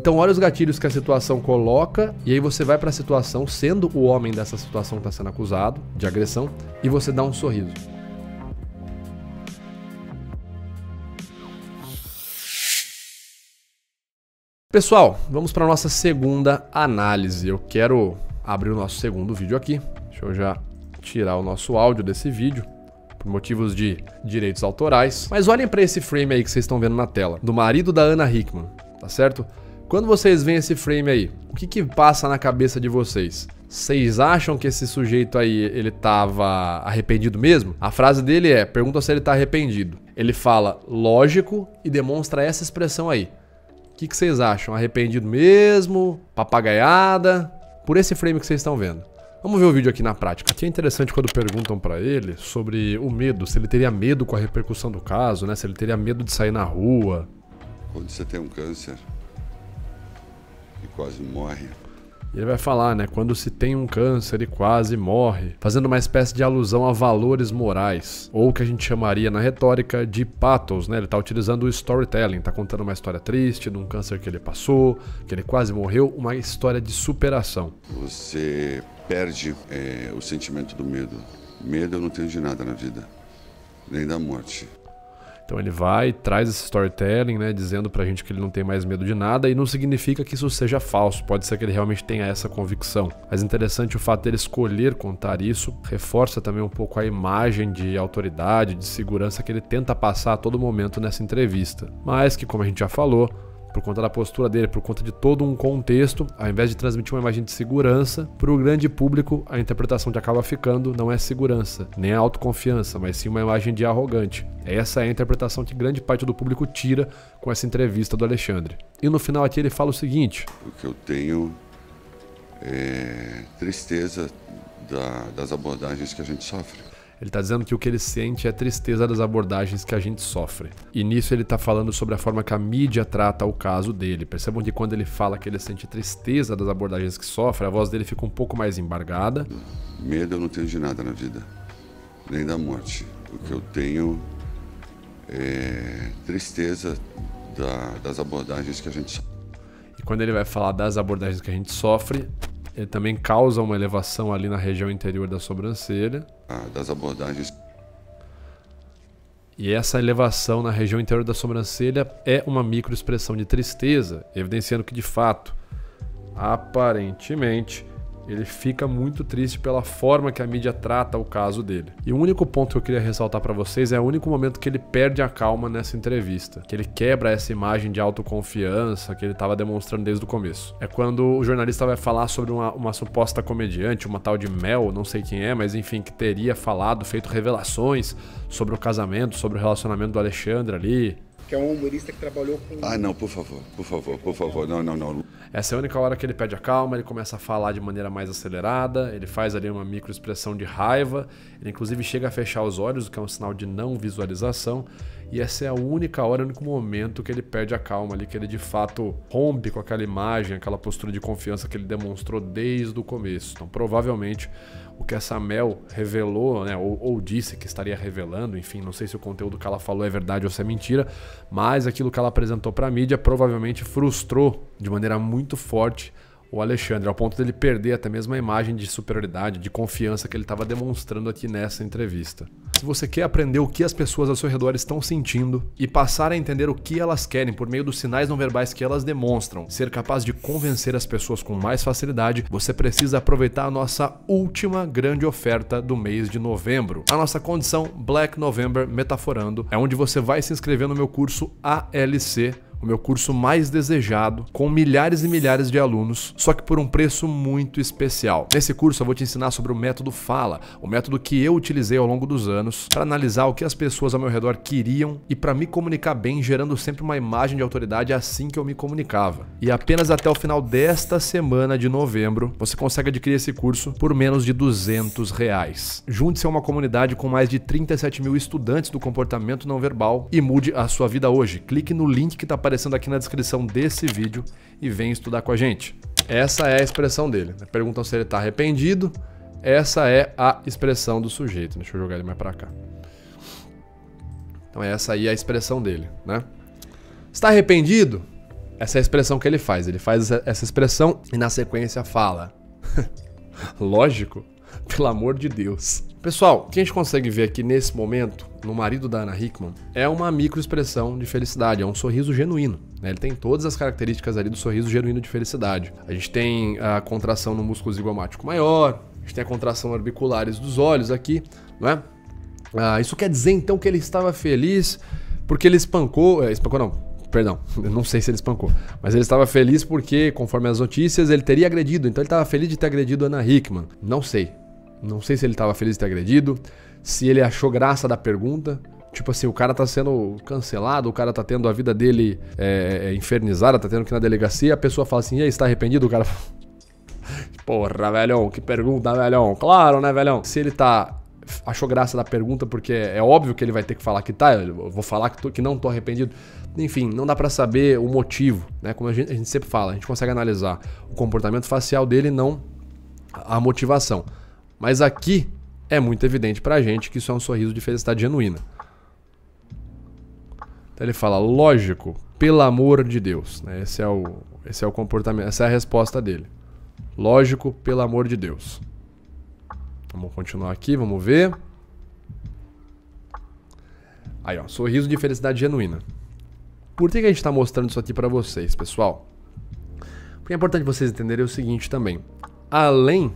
Então olha os gatilhos que a situação coloca e aí você vai para a situação sendo o homem dessa situação que está sendo acusado de agressão e você dá um sorriso. Pessoal, vamos para a nossa segunda análise. Eu quero abrir o nosso segundo vídeo aqui. Deixa eu já tirar o nosso áudio desse vídeo, por motivos de direitos autorais. Mas olhem para esse frame aí que vocês estão vendo na tela, do marido da Ana Hickman, tá certo? Quando vocês veem esse frame aí, o que passa na cabeça de vocês? Vocês acham que esse sujeito aí, ele tava arrependido mesmo? A frase dele é, pergunta se ele tá arrependido. Ele fala, lógico, e demonstra essa expressão aí. O que vocês acham? Arrependido mesmo? Papagaiada? Por esse frame que vocês estão vendo. Vamos ver o vídeo aqui na prática. Aqui é interessante quando perguntam pra ele sobre o medo, se ele teria medo com a repercussão do caso, né? Se ele teria medo de sair na rua. Quando você tem um câncer e quase morre. E ele vai falar, né? Quando se tem um câncer e quase morre, fazendo uma espécie de alusão a valores morais, ou o que a gente chamaria na retórica de pathos, né? Ele tá utilizando o storytelling, tá contando uma história triste de um câncer que ele passou, que ele quase morreu, uma história de superação. Você perde o sentimento do medo. Medo eu não tenho de nada na vida, nem da morte. Então ele vai, traz esse storytelling, né, dizendo pra gente que ele não tem mais medo de nada e não significa que isso seja falso, pode ser que ele realmente tenha essa convicção. Mas interessante o fato dele escolher contar isso, reforça também um pouco a imagem de autoridade, de segurança que ele tenta passar a todo momento nessa entrevista. Mas que, como a gente já falou, por conta da postura dele, por conta de todo um contexto, ao invés de transmitir uma imagem de segurança, para o grande público, a interpretação que acaba ficando não é segurança, nem a autoconfiança, mas sim uma imagem de arrogante. Essa é a interpretação que grande parte do público tira com essa entrevista do Alexandre. E no final aqui ele fala o seguinte: o que eu tenho é tristeza das abordagens que a gente sofre. Ele está dizendo que o que ele sente é tristeza das abordagens que a gente sofre. E nisso ele está falando sobre a forma que a mídia trata o caso dele. Percebam que quando ele fala que ele sente tristeza das abordagens que sofre, a voz dele fica um pouco mais embargada. Medo eu não tenho de nada na vida, nem da morte. O que eu tenho é tristeza das abordagens que a gente sofre. E quando ele vai falar das abordagens que a gente sofre, ele também causa uma elevação ali na região interior da sobrancelha. Das abordagens. E essa elevação na região interior da sobrancelha é uma microexpressão de tristeza, evidenciando que de fato, aparentemente, ele fica muito triste pela forma que a mídia trata o caso dele. E o único ponto que eu queria ressaltar para vocês é o único momento que ele perde a calma nessa entrevista, que ele quebra essa imagem de autoconfiança que ele estava demonstrando desde o começo. É quando o jornalista vai falar sobre uma suposta comediante, uma tal de Mel, não sei quem é, mas enfim, que teria feito revelações sobre o casamento, sobre o relacionamento do Alexandre ali. Que é um humorista que trabalhou com... não, por favor, não. Essa é a única hora que ele perde a calma, ele começa a falar de maneira mais acelerada, ele faz ali uma microexpressão de raiva, ele inclusive chega a fechar os olhos, o que é um sinal de não visualização, e essa é a única hora, o único momento que ele perde a calma ali, que ele de fato rompe com aquela imagem, aquela postura de confiança que ele demonstrou desde o começo. Então provavelmente o que essa Mel revelou, né, ou disse que estaria revelando, enfim, não sei se o conteúdo que ela falou é verdade ou se é mentira, mas aquilo que ela apresentou para a mídia provavelmente frustrou de maneira muito forte o Alexandre, ao ponto dele perder até mesmo a imagem de superioridade, de confiança que ele estava demonstrando aqui nessa entrevista. Se você quer aprender o que as pessoas ao seu redor estão sentindo e passar a entender o que elas querem por meio dos sinais não verbais que elas demonstram, ser capaz de convencer as pessoas com mais facilidade, você precisa aproveitar a nossa última grande oferta do mês de novembro. A nossa condição Black November Metaforando é onde você vai se inscrever no meu curso ALC, o meu curso mais desejado, com milhares e milhares de alunos, só que por um preço muito especial. Nesse curso eu vou te ensinar sobre o método Fala, o método que eu utilizei ao longo dos anos para analisar o que as pessoas ao meu redor queriam e para me comunicar bem, gerando sempre uma imagem de autoridade assim que eu me comunicava. E apenas até o final desta semana de novembro, você consegue adquirir esse curso por menos de R$200. Junte-se a uma comunidade com mais de 37 mil estudantes do comportamento não verbal e mude a sua vida hoje. Clique no link que está aparecendo aqui na descrição desse vídeo e vem estudar com a gente. Essa é a expressão dele. Perguntam se ele está arrependido. Essa é a expressão do sujeito. Deixa eu jogar ele mais para cá. Então essa aí é a expressão dele, né? Está arrependido? Essa é a expressão que ele faz. Ele faz essa expressão e na sequência fala. Lógico, pelo amor de Deus. Pessoal, o que a gente consegue ver aqui nesse momento, no marido da Ana Hickman, é uma microexpressão de felicidade, é um sorriso genuíno. Né? Ele tem todas as características ali do sorriso genuíno de felicidade. A gente tem a contração no músculo zigomático maior, a gente tem a contração orbiculares dos olhos aqui, não é? Isso quer dizer então que ele estava feliz porque ele espancou não, perdão, eu não sei se ele espancou, mas ele estava feliz porque, conforme as notícias, ele teria agredido, então ele estava feliz de ter agredido a Ana Hickman. Não sei se ele estava feliz de ter agredido, se ele achou graça da pergunta, tipo assim, o cara tá sendo cancelado, o cara tá tendo a vida dele infernizada, tá tendo que ir na delegacia, a pessoa fala assim, e aí, está arrependido? O cara fala, porra, velhão, que pergunta, velhão, claro, né, velhão? Se ele achou graça da pergunta, porque é óbvio que ele vai ter que falar que tá, eu vou falar que não tô arrependido. Enfim, não dá pra saber o motivo, né? Como a gente sempre fala, a gente consegue analisar o comportamento facial dele e não a motivação. Mas aqui é muito evidente pra gente que isso é um sorriso de felicidade genuína. Então ele fala, lógico, pelo amor de Deus, né? Esse é o comportamento, essa é a resposta dele. Lógico, pelo amor de Deus. Vamos continuar aqui, vamos ver. Aí, ó, sorriso de felicidade genuína. Por que a gente está mostrando isso aqui para vocês, pessoal? Porque é importante vocês entenderem o seguinte também. Além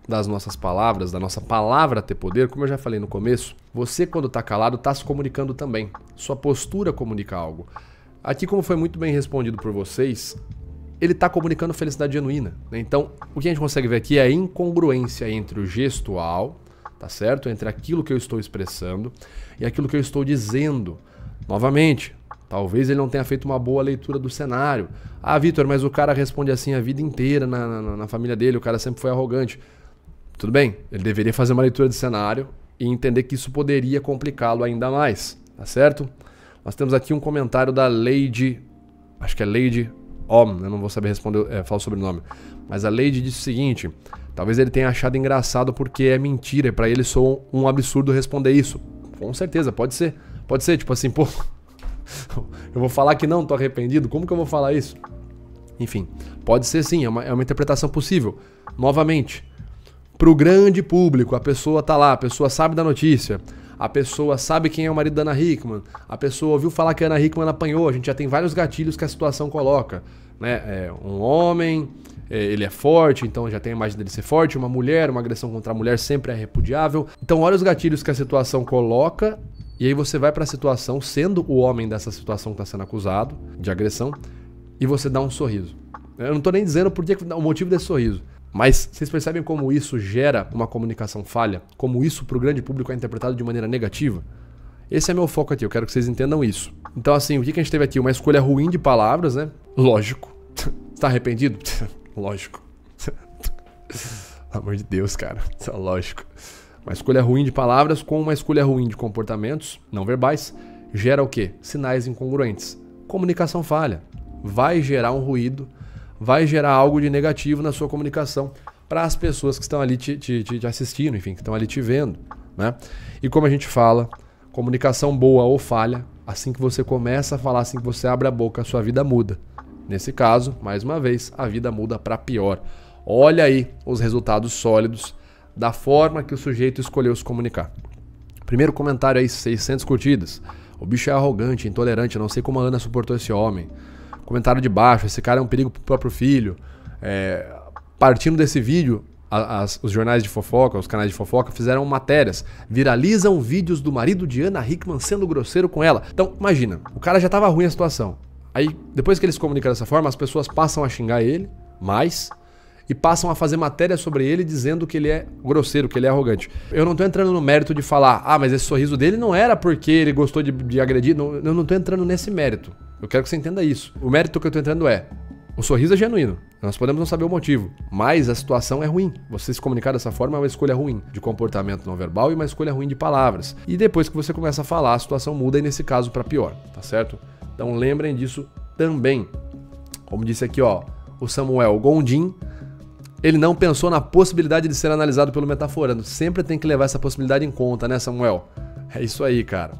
das nossas palavras, da nossa palavra ter poder, como eu já falei no começo, você quando está calado está se comunicando também. Sua postura comunica algo. Aqui, como foi muito bem respondido por vocês, ele está comunicando felicidade genuína, né? Então, o que a gente consegue ver aqui é a incongruência entre o gestual, tá certo? Entre aquilo que eu estou expressando e aquilo que eu estou dizendo. Novamente, talvez ele não tenha feito uma boa leitura do cenário. Ah, Vitor, mas o cara responde assim a vida inteira na família dele, o cara sempre foi arrogante. Tudo bem, ele deveria fazer uma leitura de cenário e entender que isso poderia complicá-lo ainda mais, tá certo? Nós temos aqui um comentário da Lady, acho que é Lady Om, eu não vou saber responder, falar o sobrenome, mas a Lady disse o seguinte, talvez ele tenha achado engraçado porque é mentira e pra ele soa um absurdo responder isso. Com certeza, pode ser, tipo assim, pô, eu vou falar que não, tô arrependido, como que eu vou falar isso? Enfim, pode ser sim, é uma interpretação possível. Novamente, pro grande público, a pessoa tá lá, a pessoa sabe da notícia, a pessoa sabe quem é o marido da Ana Hickman, a pessoa ouviu falar que a Ana Hickman apanhou, a gente já tem vários gatilhos que a situação coloca, né? Um homem, ele é forte, então já tem a imagem dele ser forte, uma mulher, uma agressão contra a mulher sempre é repudiável. Então olha os gatilhos que a situação coloca, e aí você vai pra situação, sendo o homem dessa situação que está sendo acusado de agressão, e você dá um sorriso. Eu não tô nem dizendo o motivo desse sorriso. Mas vocês percebem como isso gera uma comunicação falha? Como isso pro grande público é interpretado de maneira negativa? Esse é meu foco aqui, eu quero que vocês entendam isso. Então assim, o que a gente teve aqui? Uma escolha ruim de palavras, né? Lógico. Tá arrependido? Lógico. Pelo amor de Deus, cara. Lógico. Uma escolha ruim de palavras com uma escolha ruim de comportamentos não verbais gera o quê? Sinais incongruentes. Comunicação falha. Vai gerar um ruído, vai gerar algo de negativo na sua comunicação para as pessoas que estão ali te assistindo, enfim, que estão ali te vendo, né? E como a gente fala, comunicação boa ou falha, assim que você começa a falar, assim que você abre a boca, a sua vida muda. Nesse caso, mais uma vez, a vida muda para pior. Olha aí os resultados sólidos da forma que o sujeito escolheu se comunicar. Primeiro comentário aí, 600 curtidas. O bicho é arrogante, intolerante, não sei como a Ana suportou esse homem. Comentário de baixo, esse cara é um perigo pro próprio filho. Partindo desse vídeo, os jornais de fofoca, os canais de fofoca fizeram matérias. Viralizam vídeos do marido de Ana Hickman sendo grosseiro com ela. Então, imagina, o cara já tava ruim a situação. Aí, depois que ele se comunica dessa forma, as pessoas passam a xingar ele mais e passam a fazer matéria sobre ele dizendo que ele é grosseiro, que ele é arrogante. Eu não tô entrando no mérito de falar, mas esse sorriso dele não era porque ele gostou de agredir. Eu não tô entrando nesse mérito. Eu quero que você entenda isso. O mérito que eu tô entrando o sorriso é genuíno. Nós podemos não saber o motivo, mas a situação é ruim. Você se comunicar dessa forma é uma escolha ruim de comportamento não verbal e uma escolha ruim de palavras. E depois que você começa a falar, a situação muda e nesse caso para pior, tá certo? Então lembrem disso também. Como disse aqui, ó, o Samuel Gondim, ele não pensou na possibilidade de ser analisado pelo metaforando. Sempre tem que levar essa possibilidade em conta, né, Samuel? É isso aí, cara.